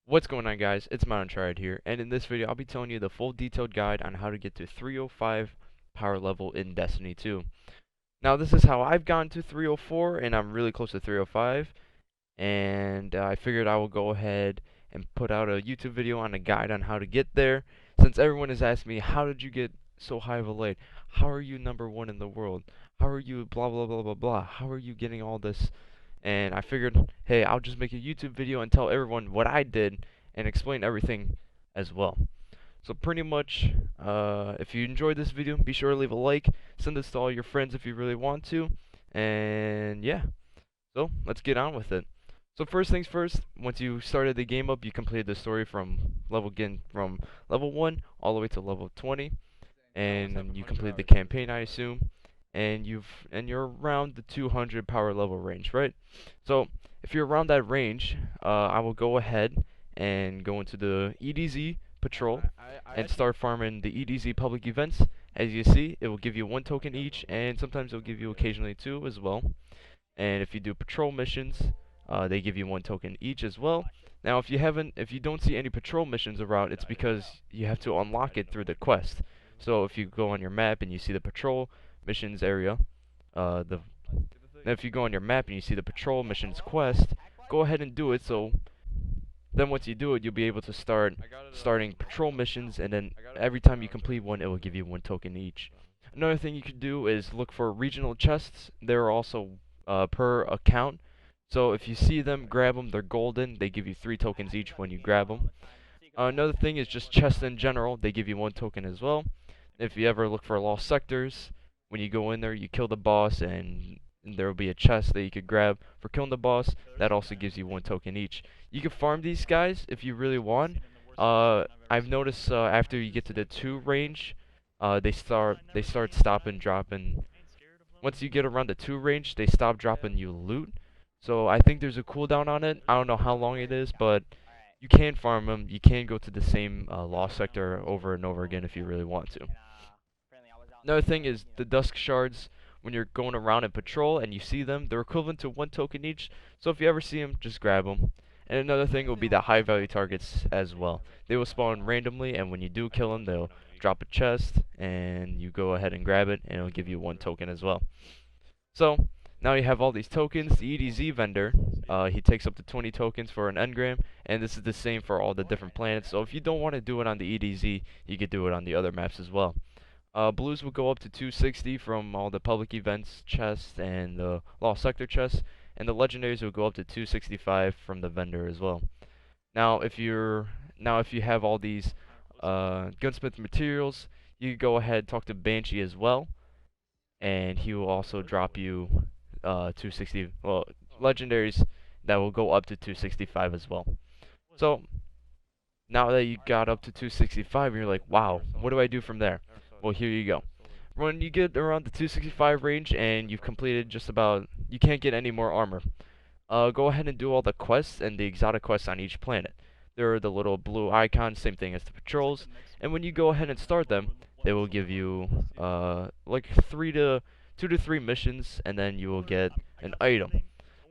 What's going on, guys? It's Mountain here, and in this video I'll be telling you the full detailed guide on how to get to 305 power level in Destiny 2. Now this is how I've gotten to 304, and I'm really close to 305, and I figured I will go ahead and put out a YouTube video on a guide on how to get there, since everyone has asked me, how did you get so high of a late? How are you #1 in the world? How are you blah blah blah blah blah? How are you getting all this? And I figured, hey, I'll just make a YouTube video and tell everyone what I did and explain everything as well. So pretty much, if you enjoyed this video, be sure to leave a like, send this to all your friends if you really want to, and yeah, so let's get on with it. So first things first, once you started the game up, you completed the story from level 1 all the way to level 20, and you completed the campaign, I assume, and you're around the 200 power level range, right? So if you're around that range, I will go ahead and go into the EDZ patrol and start farming the EDZ Public Events. As you see, it will give you 1 token each, and sometimes it will give you occasionally 2 as well. And if you do patrol missions, they give you 1 token each as well. Now, if you don't see any patrol missions around, it's because you have to unlock it through the quest. So if you go on your map and you see the patrol missions area, uh, the if you go on your map and you see the patrol missions quest, go ahead and do it. So then once you do it, you'll be able to starting patrol missions, and then every time you complete one, it will give you 1 token each. Another thing you could do is look for regional chests. They're also per account. So if you see them, grab them. They're golden. They give you 3 tokens each when you grab them. Another thing is just chests in general. They give you 1 token as well. If you ever look for lost sectors, when you go in there, you kill the boss, and there will be a chest that you could grab for killing the boss. That also gives you 1 token each. You can farm these guys if you really want. I've noticed after you get to the 2 range, they start stopping dropping. Once you get around the 2 range, they stop dropping you loot. So I think there's a cooldown on it. I don't know how long it is, but you can farm them. You can go to the same lost sector over and over again if you really want to. Another thing is the Dusk shards. When you're going around in patrol and you see them, they're equivalent to 1 token each. So if you ever see them, just grab them. And another thing will be the high value targets as well. They will spawn randomly, and when you do kill them, they'll drop a chest, and you go ahead and grab it, and it'll give you 1 token as well. So now you have all these tokens. The EDZ vendor, he takes up to 20 tokens for an Engram, and this is the same for all the different planets. So if you don't want to do it on the EDZ, you could do it on the other maps as well. Blues will go up to 260 from all the public events chests and the lost sector chests, and the legendaries will go up to 265 from the vendor as well. Now if you have all these gunsmith materials, you can go ahead and talk to Banshee as well, and he will also drop you 260 legendaries that will go up to 265 as well. So now that you got up to 265, you're like, wow, what do I do from there? Well, here you go. When you get around the 265 range and you've completed just about, you can't get any more armor. Go ahead and do all the quests and the exotic quests on each planet. There are the little blue icons, same thing as the patrols. And when you go ahead and start them, they will give you like 2 to 3 missions, and then you will get an item.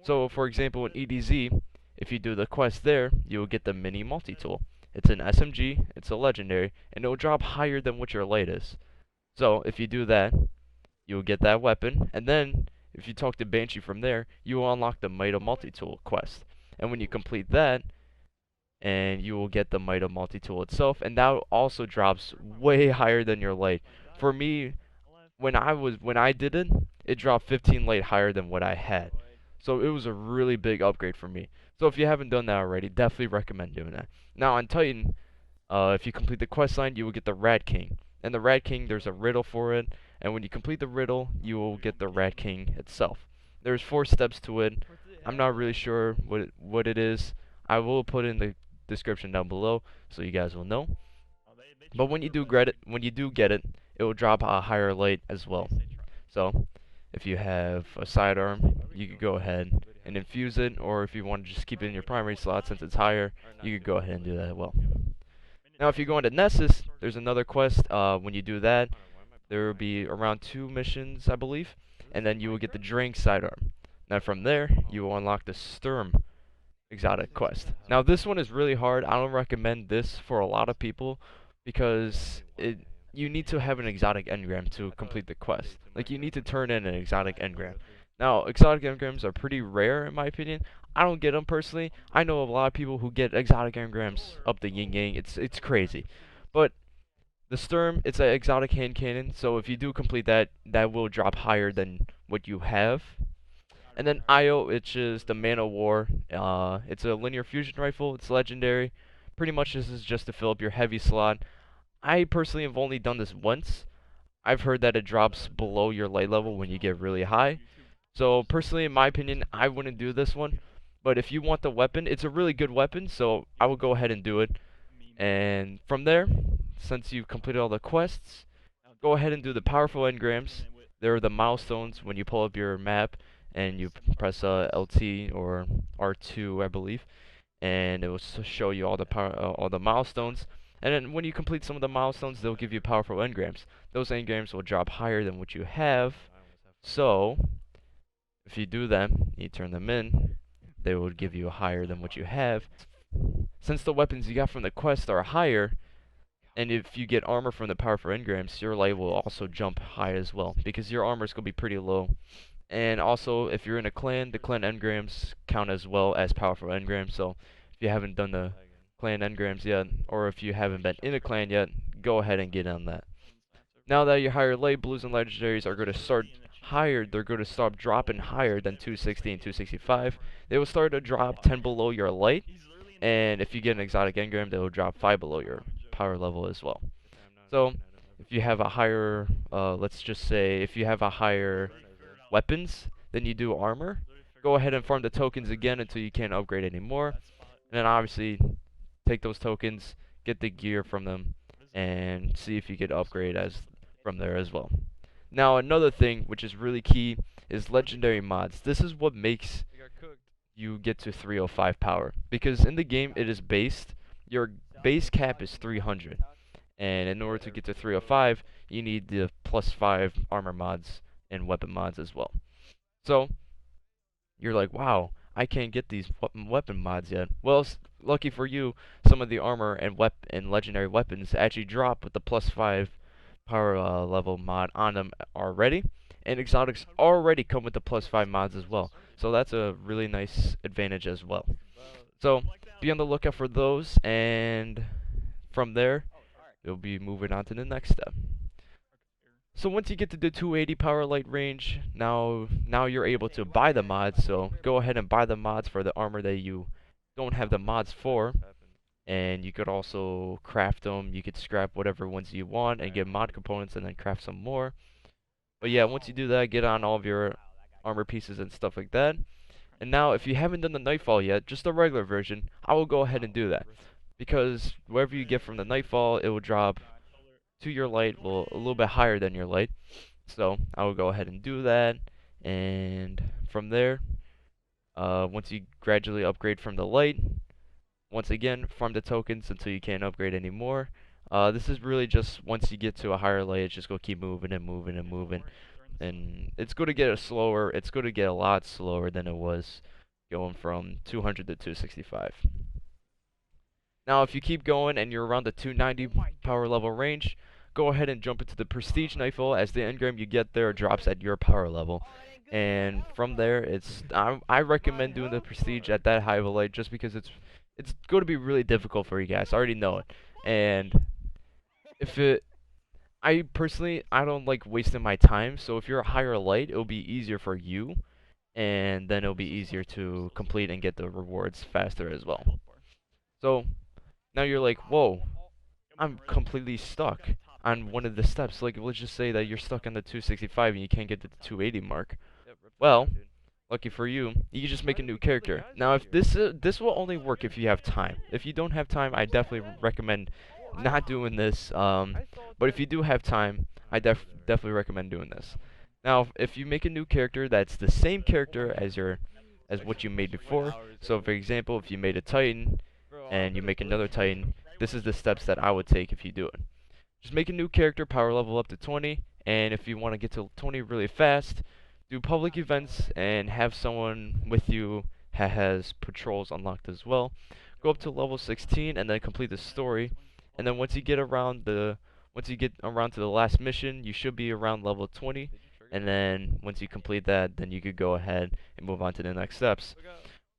So, for example, in EDZ, if you do the quest there, you will get the mini multi-tool. It's an SMG, it's a legendary, and it will drop higher than what your light is. So if you do that, you will get that weapon, and then if you talk to Banshee from there, you will unlock the Mida multi-tool quest. And when you complete that, and you will get the Mida multi-tool itself, and that also drops way higher than your light. For me, when I did it, it dropped 15 light higher than what I had. So it was a really big upgrade for me. So if you haven't done that already, definitely recommend doing that. Now on Titan, if you complete the quest line, you will get the Rat King. And the Rat King, there's a riddle for it, and when you complete the riddle, you will get the Rat King itself. There's 4 steps to it. I'm not really sure what it is. I will put it in the description down below so you guys will know. But when you do get it, it will drop a higher light as well. So if you have a sidearm, you could go ahead and infuse it, or if you want to just keep it in your primary slot since it's higher, you could go ahead and do that as well. Now if you go into Nessus, there's another quest. When you do that, there will be around 2 missions, I believe, and then you will get the Drang sidearm. Now from there, you will unlock the Sturm. exotic quest. Now this one is really hard. I don't recommend this for a lot of people because you need to have an exotic engram to complete the quest. Like you need to turn in an exotic engram. Now exotic engrams are pretty rare in my opinion. I don't get them personally. I know a lot of people who get exotic engrams up the yin yang. It's crazy. But the Sturm, it's an exotic hand cannon, so if you do complete that, that will drop higher than what you have. And then IO, which is the Man of War. It's a linear fusion rifle. It's legendary. Pretty much this is just to fill up your heavy slot. I personally have only done this once. I've heard that it drops below your light level when you get really high. So personally, in my opinion, I wouldn't do this one. But if you want the weapon, it's a really good weapon, so I will go ahead and do it. And from there, since you've completed all the quests, go ahead and do the powerful engrams. There are the milestones when you pull up your map and you press LT or R2, I believe, and it will show you all the all the milestones. And then when you complete some of the milestones, they'll give you powerful engrams. Those engrams will drop higher than what you have. So if you do them, you turn them in, they will give you higher than what you have. Since the weapons you got from the quest are higher, and if you get armor from the powerful engrams, your light will also jump high as well, because your armor is going to be pretty low. And also, if you're in a clan, the clan engrams count as well as powerful engrams, so if you haven't done the clan engrams yet, or if you haven't been in a clan yet, go ahead and get on that. Now that your higher light, blues and legendaries are going to start higher, they're going to stop dropping higher than 260 and 265. They will start to drop 10 below your light, and if you get an exotic engram, they will drop 5 below your power level as well. So if you have a higher, let's just say, if you have a higher weapons than you do armor, go ahead and farm the tokens again until you can't upgrade anymore. And then obviously take those tokens, get the gear from them, and see if you get upgrade as from there as well. Now another thing which is really key is legendary mods. This is what makes you get to 305 power, because in the game it is based, your base cap is 300, and in order to get to 305 you need the +5 armor mods and weapon mods as well. So you're like, wow, I can't get these weapon mods yet. Well, lucky for you, some of the armor and legendary weapons actually drop with the +5 power level mod on them already, and exotics already come with the +5 mods as well. So that's a really nice advantage as well. So be on the lookout for those, and from there, you'll be moving on to the next step. So once you get to the 280 power light range, now you're able to buy the mods. So go ahead and buy the mods for the armor that you don't have the mods for, and you could also craft them. You could scrap whatever ones you want and get mod components and then craft some more. But yeah, once you do that, get on all of your armor pieces and stuff like that. And now if you haven't done the Nightfall yet, just the regular version, I will go ahead and do that, because whatever you get from the Nightfall, it will drop to your light, well, a little bit higher than your light. So I will go ahead and do that, and from there, once you gradually upgrade from the light, once again, farm the tokens until you can't upgrade anymore. This is really just once you get to a higher light, it's just going to keep moving and moving and moving. And it's going to get it's going to get a lot slower than it was going from 200 to 265. Now, if you keep going and you're around the 290 power level range, go ahead and jump into the Prestige Nightfall, as the engram you get there drops at your power level. And from there, I recommend doing the Prestige at that high of a light, just because it's going to be really difficult for you guys. I already know it. And I personally, I don't like wasting my time, so if you're a higher light, it'll be easier for you, and then it'll be easier to complete and get the rewards faster as well. So now you're like, whoa, I'm completely stuck on one of the steps. Like, let's just say that you're stuck on the 265 and you can't get to the 280 mark. Well, lucky for you, you can just make a new character. Now, if this will only work if you have time. If you don't have time, I definitely recommend not doing this. But if you do have time, I definitely recommend doing this. Now, if you make a new character that's the same character as what you made before, so for example, if you made a Titan and you make another Titan, this is the steps that I would take if you do it. Just make a new character, power level up to 20, and if you want to get to 20 really fast, do public events and have someone with you has patrols unlocked as well. Go up to level 16 and then complete the story. And then once you get around to the last mission, you should be around level 20. And then once you complete that, then you could go ahead and move on to the next steps.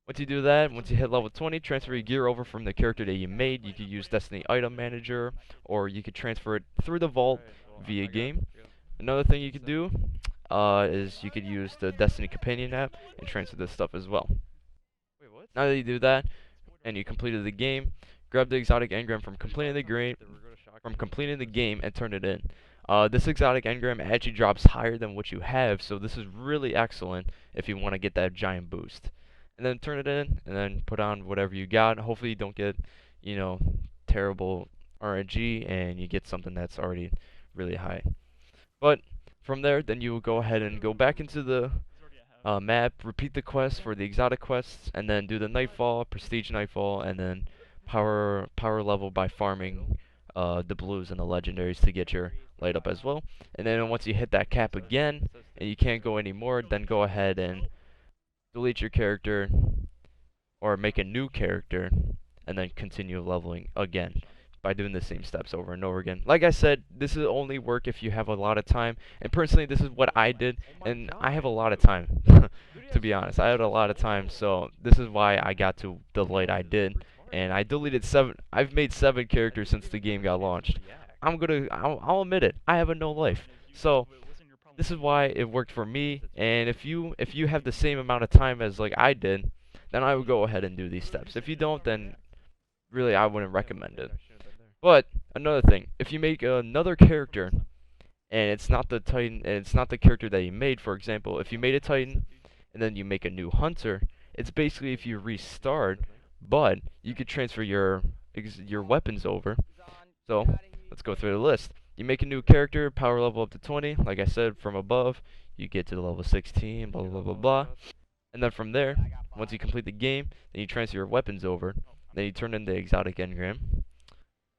Once you do that, once you hit level 20, transfer your gear over from the character that you made. You could use Destiny Item Manager, or you could transfer it through the vault via game. Another thing you could do is you could use the Destiny Companion app and transfer this stuff as well. Now that you do that, and you completed the game, grab the exotic engram from completing the game and turn it in. This exotic engram actually drops higher than what you have, so this is really excellent if you want to get that giant boost. And then turn it in, and then put on whatever you got. Hopefully you don't get, terrible RNG, and you get something that's already really high. But from there, then you will go ahead and go back into the map, repeat the quests for the exotic quests, and then do the Nightfall, Prestige Nightfall, and then power level by farming the blues and the legendaries to get your light up as well. And then once you hit that cap again, and you can't go anymore, then go ahead and delete your character, or make a new character, and then continue leveling again by doing the same steps over and over again. Like I said, this will only work if you have a lot of time, and personally this is what I did, and I have a lot of time. To be honest, I had a lot of time, so this is why I got to the light I did, and I deleted 7. I've made 7 characters since the game got launched. I'll admit it, I have a no life, so this is why it worked for me. And if you have the same amount of time as like I did, then I would go ahead and do these steps. If you don't, then really I wouldn't recommend it. But another thing, if you make another character and it's not the Titan, and it's not the character that you made, for example, if you made a Titan and then you make a new hunter, it's basically if you restart, but you could transfer your weapons over. So let's go through the list. You make a new character, power level up to 20, like I said, from above, you get to the level 16, blah blah blah blah. And then from there, once you complete the game, then you transfer your weapons over, then you turn in the exotic engram.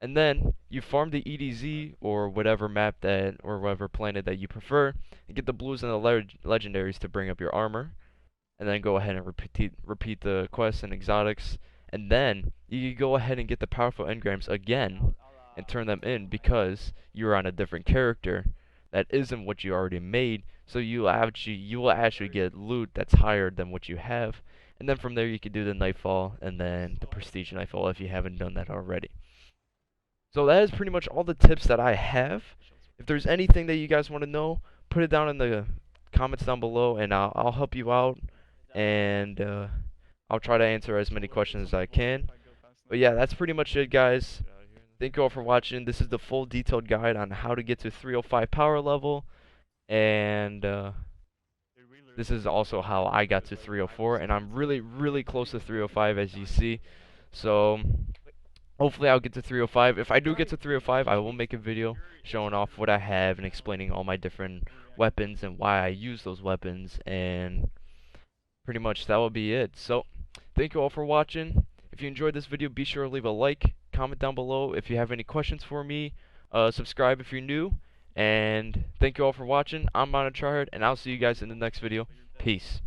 And then you farm the EDZ or whatever map that, or whatever planet that you prefer, and get the blues and the legendaries to bring up your armor. And then go ahead and repeat the quests and exotics. And then you can go ahead and get the powerful engrams again and turn them in, because you're on a different character that isn't what you already made. So you will actually get loot that's higher than what you have. And then from there you can do the Nightfall and then the Prestige Nightfall if you haven't done that already. So that is pretty much all the tips that I have. If there's anything that you guys want to know, put it down in the comments down below, and I'll help you out, and I'll try to answer as many questions as I can. But yeah, that's pretty much it, guys. Thank you all for watching. This is the full detailed guide on how to get to 305 power level, and this is also how I got to 304, and I'm really close to 305, as you see. So hopefully I'll get to 305. If I do get to 305, I will make a video showing off what I have and explaining all my different weapons and why I use those weapons, and pretty much that will be it. So thank you all for watching. If you enjoyed this video, be sure to leave a like, comment down below if you have any questions for me, subscribe if you're new, and thank you all for watching. I'm Mida, and I'll see you guys in the next video. Peace.